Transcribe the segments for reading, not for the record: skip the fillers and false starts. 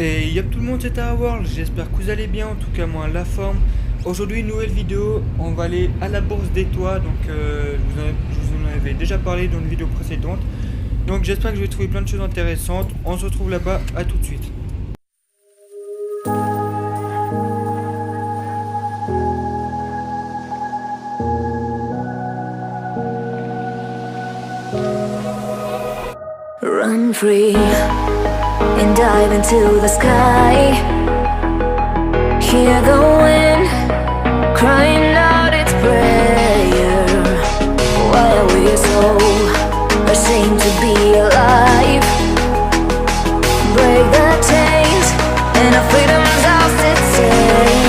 Et yop tout le monde, c'est World, j'espère que vous allez bien, en tout cas moi la forme. Aujourd'hui nouvelle vidéo, on va aller à la bourse des toits, donc je vous en avais déjà parlé dans une vidéo précédente. Donc j'espère que je vais trouver plein de choses intéressantes, on se retrouve là-bas, à tout de suite. Run free and dive into the sky. Hear the wind crying out its prayer. Why are we so ashamed to be alive? Break the chains and our freedom's ours to take.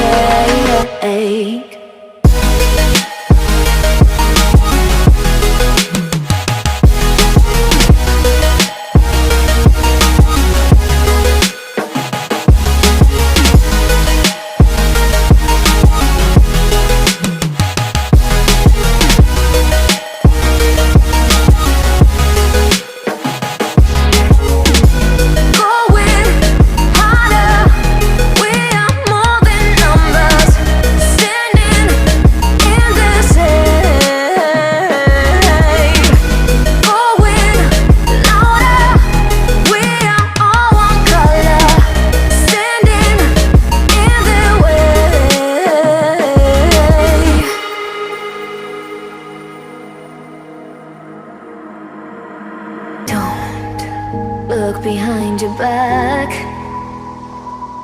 Look behind your back.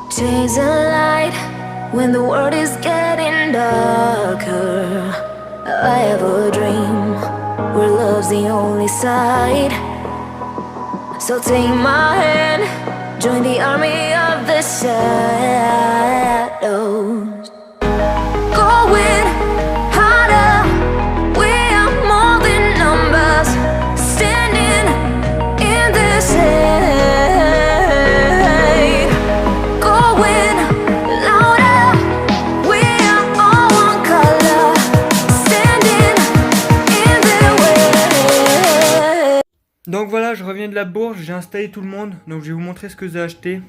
Chase a light when the world is getting darker. I have a dream where love's the only side. So take my hand, join the army of the shadows. Going harder, we are more than numbers. Standing in this air, going louder, we are all one color. Standing in the way. Donc voilà, je reviens de la bourse, j'ai installé tout le monde, donc je vais vous montrer ce que j'ai acheté.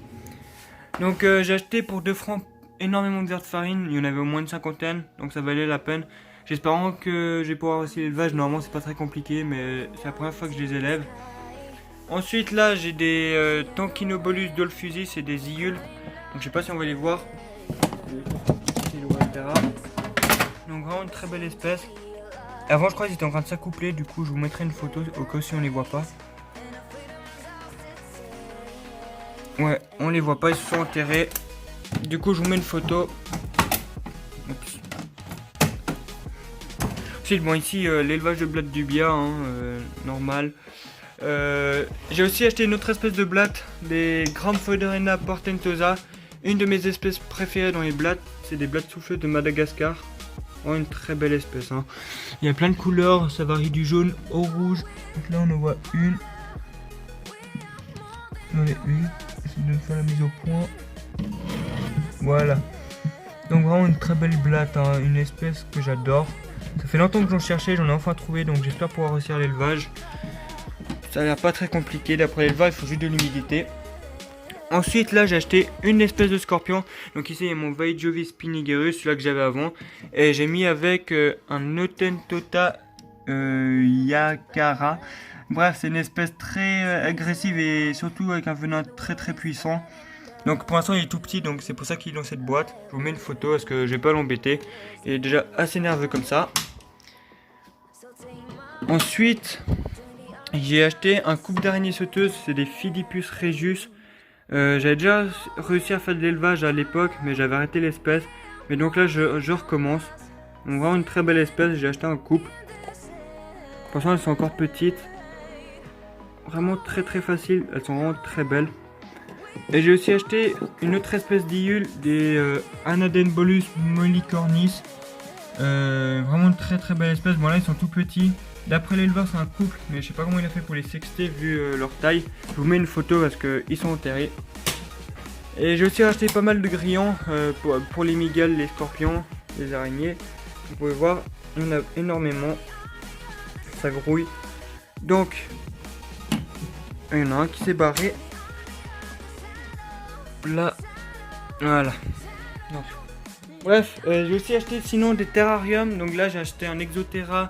Donc j'ai acheté pour 2 francs énormément de verres de farine, il y en avait au moins une cinquantaine, donc ça valait la peine. J'espère que je vais pouvoir aussi l'élevage, normalement c'est pas très compliqué, mais c'est la première fois que je les élève. Ensuite là j'ai des Tankinobolus Dolphusis, c'est des iules, donc je sais pas si on va les voir. Donc vraiment une très belle espèce. Avant je crois qu'ils étaient en train de s'accoupler, du coup je vous mettrai une photo au cas où si on les voit pas. Ouais, on les voit pas, ils se sont enterrés. Du coup je vous mets une photo. Oups. Ensuite bon ici l'élevage de blattes du Bia, hein, normal. J'ai aussi acheté une autre espèce de blatte, des Gramphorderina portentosa. Une de mes espèces préférées dans les blattes, c'est des blattes souffleuses de Madagascar. Oh, une très belle espèce, hein. Il y a plein de couleurs, ça varie du jaune au rouge. Donc là on en voit une. J'en ai une. J'essaie de faire la mise au point. Voilà. Donc vraiment une très belle blatte, hein, une espèce que j'adore. Ça fait longtemps que j'en cherchais, j'en ai enfin trouvé, donc j'espère pouvoir réussir l'élevage. Ça a l'air pas très compliqué, d'après l'élevage il faut juste de l'humidité. Ensuite là j'ai acheté une espèce de scorpion. Donc ici il y a mon Vaidjovis spinigerus, celui-là que j'avais avant. Et j'ai mis avec un Otentota Yakara. Bref, c'est une espèce très agressive et surtout avec un venin très très puissant. Donc pour l'instant il est tout petit, donc c'est pour ça qu'il est dans cette boîte. Je vous mets une photo parce que je vais pas l'embêter. Il est déjà assez nerveux comme ça. Ensuite j'ai acheté un couple d'araignées sauteuses, c'est des Philippus regius. J'avais déjà réussi à faire de l'élevage à l'époque, mais j'avais arrêté l'espèce. Mais donc là je recommence. Donc vraiment une très belle espèce, j'ai acheté un couple. Franchement elles sont encore petites. Vraiment très très facile, elles sont vraiment très belles. Et j'ai aussi acheté une autre espèce d'iule, des Anadenbolus mollicornis. Vraiment une très très belle espèce. Bon là ils sont tout petits. D'après l'éleveur c'est un couple, mais je sais pas comment il a fait pour les sexter vu leur taille. Je vous mets une photo parce qu'ils sont enterrés. Et j'ai aussi acheté pas mal de grillons pour les migales, les scorpions, les araignées. Vous pouvez voir, il y en a énormément. Ça grouille. Donc, il y en a un qui s'est barré. là. Voilà. Donc, bref, j'ai aussi acheté sinon des terrariums. Donc là, j'ai acheté un Exoterra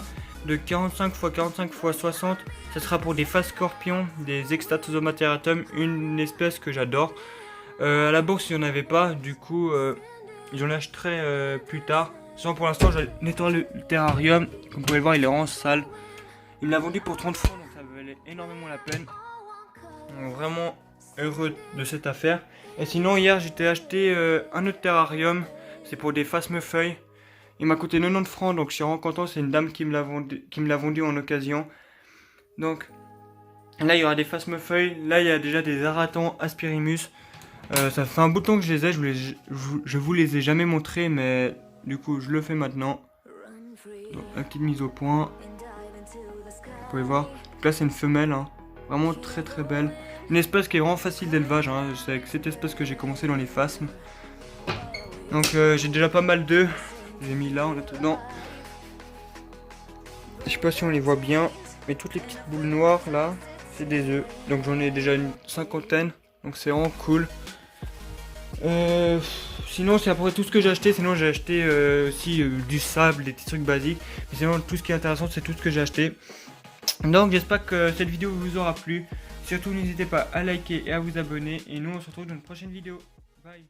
de 45 x 45 x 60. Ça sera pour des phases scorpions, des Extatosomateratum, une espèce que j'adore. À la bourse, il n'y en avait pas. Du coup, j'en achèterai plus tard. Sinon, pour l'instant, je nettoie le terrarium. Comme vous pouvez le voir, il est vraiment sale. Il me l'a vendu pour 30 francs, donc ça valait énormément la peine. Donc, vraiment heureux de cette affaire. Et sinon, hier, j'étais acheté un autre terrarium. C'est pour des phasmefeuilles. Il m'a coûté 90 francs, donc je suis vraiment content. C'est une dame qui me l'a vendu en occasion. Donc, là, il y aura des phasmefeuilles. Là, il y a déjà des aratons asperimus. Ça fait un bout de temps que je les ai. Je vous les ai jamais montrés, mais du coup, je le fais maintenant. Donc, la petite mise au point. Vous pouvez voir. Donc là, c'est une femelle. Hein. Vraiment très très belle. Une espèce qui est vraiment facile d'élevage. Hein. C'est avec cette espèce que j'ai commencé dans les phasmes. Donc, j'ai déjà pas mal d'œufs. J'ai mis là en attendant. Je sais pas si on les voit bien. Mais toutes les petites boules noires là, c'est des œufs. Donc, j'en ai déjà une cinquantaine. Donc, c'est vraiment cool. Sinon c'est après tout ce que j'ai acheté. Sinon j'ai acheté aussi du sable, des petits trucs basiques. Mais sinon tout ce qui est intéressant c'est tout ce que j'ai acheté. Donc j'espère que cette vidéo vous aura plu. Surtout n'hésitez pas à liker et à vous abonner. Et nous on se retrouve dans une prochaine vidéo. Bye.